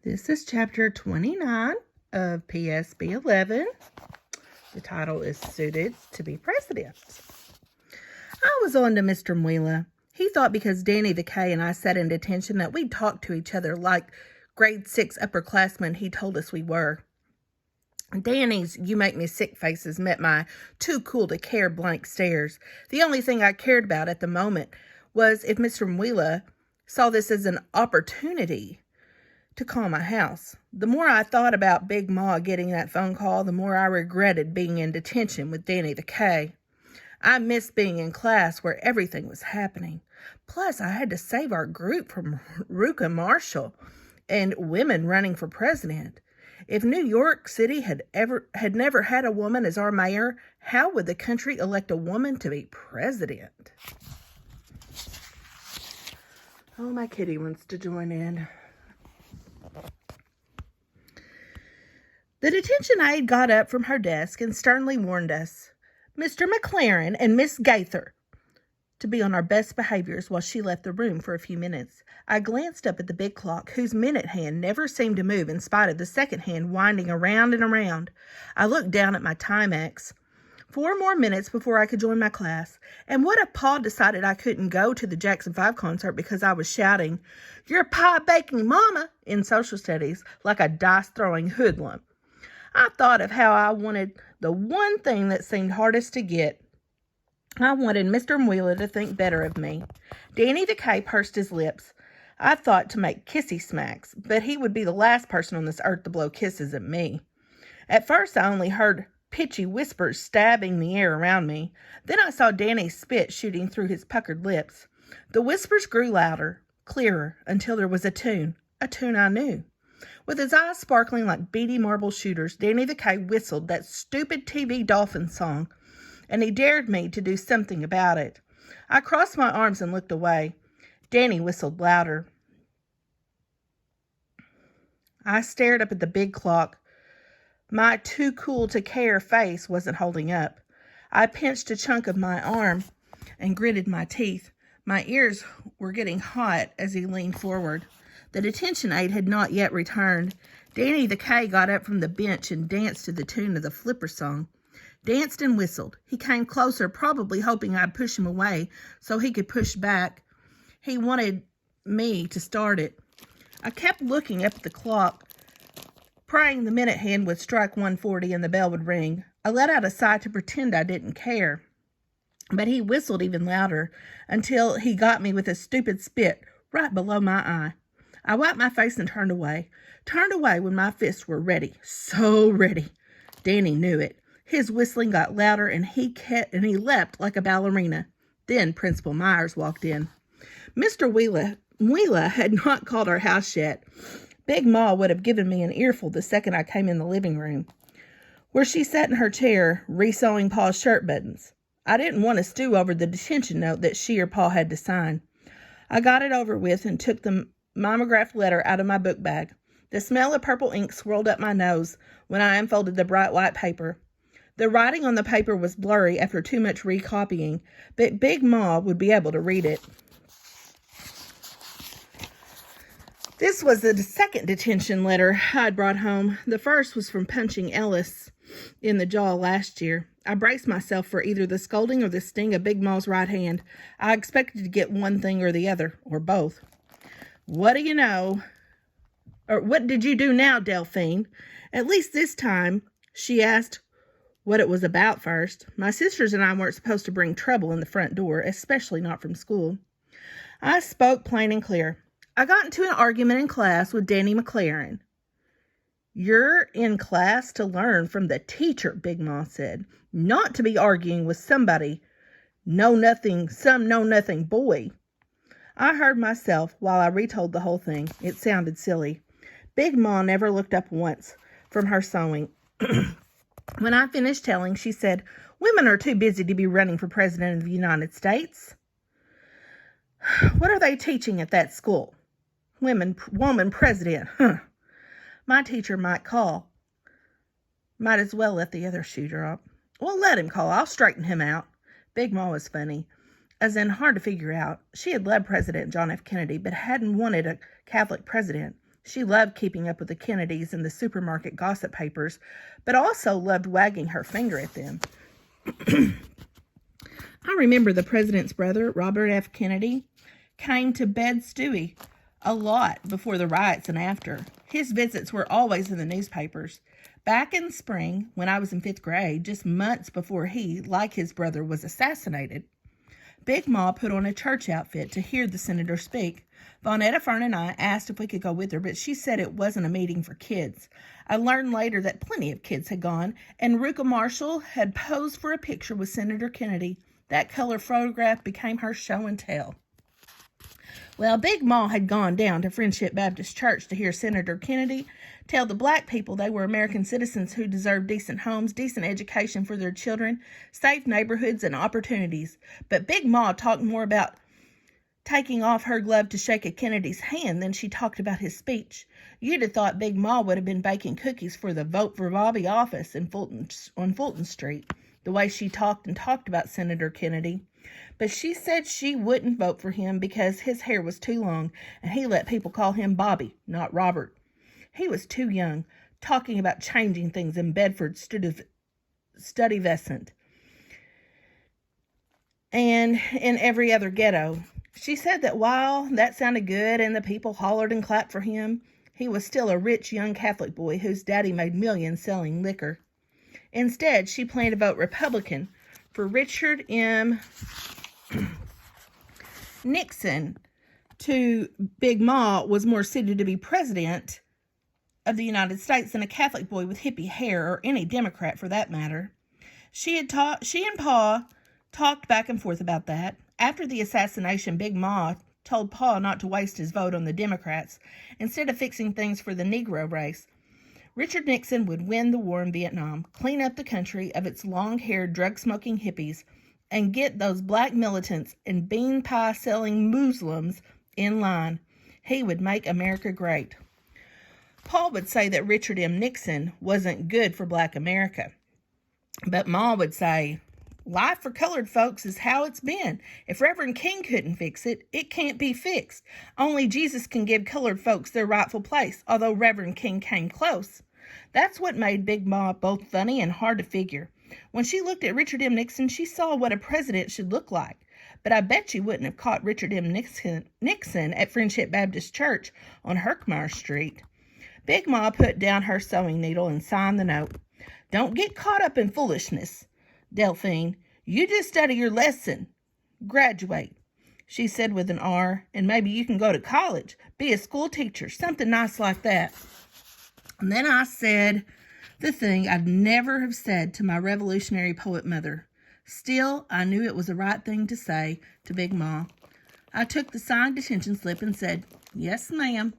This is chapter 29 of PSB 11. The title is Suited to be President. I was on to Mr. Mwila. He thought because Danny the K and I sat in detention that we'd talk to each other like grade 6 upperclassmen he told us we were. Danny's "you make me sick" faces met my too cool to care blank stares. The only thing I cared about at the moment was if Mr. Mwila saw this as an opportunity to call my house. The more I thought about Big Ma getting that phone call, the more I regretted being in detention with Danny the K. I missed being in class where everything was happening. Plus, I had to save our group from Ruka Marshall and women running for president. If New York City had never had a woman as our mayor, how would the country elect a woman to be president? Oh, my kitty wants to join in. The detention aide got up from her desk and sternly warned us, Mr. McLaren and Miss Gaither, to be on our best behaviors while she left the room for a few minutes. I glanced up at the big clock, whose minute hand never seemed to move in spite of the second hand winding around and around. I looked down at my Timex. 4 more minutes before I could join my class. And what if Pa decided I couldn't go to the Jackson 5 concert because I was shouting, "You're pie-baking mama," in social studies like a dice-throwing hoodlum? I thought of how I wanted the one thing that seemed hardest to get. I wanted Mr. Mwila to think better of me. Danny the K pursed his lips. I thought to make kissy smacks, but he would be the last person on this earth to blow kisses at me. At first, I only heard pitchy whispers stabbing the air around me. Then I saw Danny's spit shooting through his puckered lips. The whispers grew louder, clearer, until there was a tune I knew. With his eyes sparkling like beady marble shooters, Danny the K whistled that stupid TV dolphin song, and he dared me to do something about it. I crossed my arms and looked away. Danny whistled louder. I stared up at the big clock. My too cool to care face wasn't holding up. I pinched a chunk of my arm and gritted my teeth. My ears were getting hot as he leaned forward. The detention aide had not yet returned. Danny the K got up from the bench and danced to the tune of the Flipper song. Danced and whistled. He came closer, probably hoping I'd push him away so he could push back. He wanted me to start it. I kept looking up at the clock, praying the minute hand would strike 1:40 and the bell would ring. I let out a sigh to pretend I didn't care. But he whistled even louder until he got me with a stupid spit right below my eye. I wiped my face and turned away when my fists were ready, so ready. Danny knew it. His whistling got louder and he leapt like a ballerina. Then Principal Myers walked in. Mr. Mwila had not called our house yet. Big Ma would have given me an earful the second I came in the living room, where she sat in her chair, re-sewing Pa's shirt buttons. I didn't want to stew over the detention note that she or Pa had to sign. I got it over with and took the mimeographed letter out of my book bag. The smell of purple ink swirled up my nose when I unfolded the bright white paper. The writing on the paper was blurry after too much recopying, but Big Ma would be able to read it. This was the second detention letter I'd brought home. The first was from punching Ellis in the jaw last year. I braced myself for either the scolding or the sting of Big Ma's right hand. I expected to get one thing or the other, or both. What do you know? Or what did you do now, Delphine? At least this time, she asked what it was about first. My sisters and I weren't supposed to bring trouble in the front door, especially not from school. I spoke plain and clear. I got into an argument in class with Danny McLaren. You're in class to learn from the teacher, Big Ma said, not to be arguing with somebody some know-nothing boy. I heard myself while I retold the whole thing. It sounded silly. Big Ma never looked up once from her sewing. When I finished telling, she said, "Women are too busy to be running for president of the United States." What are they teaching at that school? Woman president, huh? My teacher might call. Might as well let the other shoe drop. Well, let him call. I'll straighten him out. Big Ma was funny, as in hard to figure out. She had loved President John F. Kennedy, but hadn't wanted a Catholic president. She loved keeping up with the Kennedys and the supermarket gossip papers, but also loved wagging her finger at them. I remember the president's brother, Robert F. Kennedy, came to Bed-Stuy a lot before the riots and after. His visits were always in the newspapers. Back in spring, when I was in 5th grade, just months before he, like his brother, was assassinated, Big Ma put on a church outfit to hear the senator speak. Vonetta Fern and I asked if we could go with her, but she said it wasn't a meeting for kids. I learned later that plenty of kids had gone, and Ruka Marshall had posed for a picture with Senator Kennedy. That color photograph became her show and tell. Well, Big Ma had gone down to Friendship Baptist Church to hear Senator Kennedy tell the black people they were American citizens who deserved decent homes, decent education for their children, safe neighborhoods, and opportunities. But Big Ma talked more about taking off her glove to shake a Kennedy's hand than she talked about his speech. You'd have thought Big Ma would have been baking cookies for the Vote for Bobby office on Fulton Street, the way she talked about Senator Kennedy. But she said she wouldn't vote for him because his hair was too long, and he let people call him Bobby, not Robert. He was too young, talking about changing things in Bedford Stuyvesant and in every other ghetto. She said that while that sounded good and the people hollered and clapped for him, he was still a rich young Catholic boy whose daddy made millions selling liquor. Instead, she planned to vote Republican for Richard M. Nixon. To Big Ma was more suited to be president of the United States than a Catholic boy with hippie hair, or any Democrat for that matter. She and Pa talked back and forth about that. After the assassination, Big Ma told Pa not to waste his vote on the Democrats, instead of fixing things for the Negro race. Richard Nixon would win the war in Vietnam, clean up the country of its long-haired, drug-smoking hippies, and get those black militants and bean pie-selling Muslims in line. He would make America great. Paul would say that Richard M. Nixon wasn't good for black America. But Ma would say, life for colored folks is how it's been. If Reverend King couldn't fix it, it can't be fixed. Only Jesus can give colored folks their rightful place, although Reverend King came close. That's what made Big Ma both funny and hard to figure. When she looked at Richard M. Nixon, she saw what a president should look like. But I bet you wouldn't have caught Richard M. Nixon at Friendship Baptist Church on Herkimer Street. Big Ma put down her sewing needle and signed the note. Don't get caught up in foolishness, Delphine. You just study your lesson. Graduate, she said with an R, and maybe you can go to college, be a school teacher, something nice like that. And then I said the thing I'd never have said to my revolutionary poet mother. Still, I knew it was the right thing to say to Big Ma. I took the signed detention slip and said, "Yes, ma'am."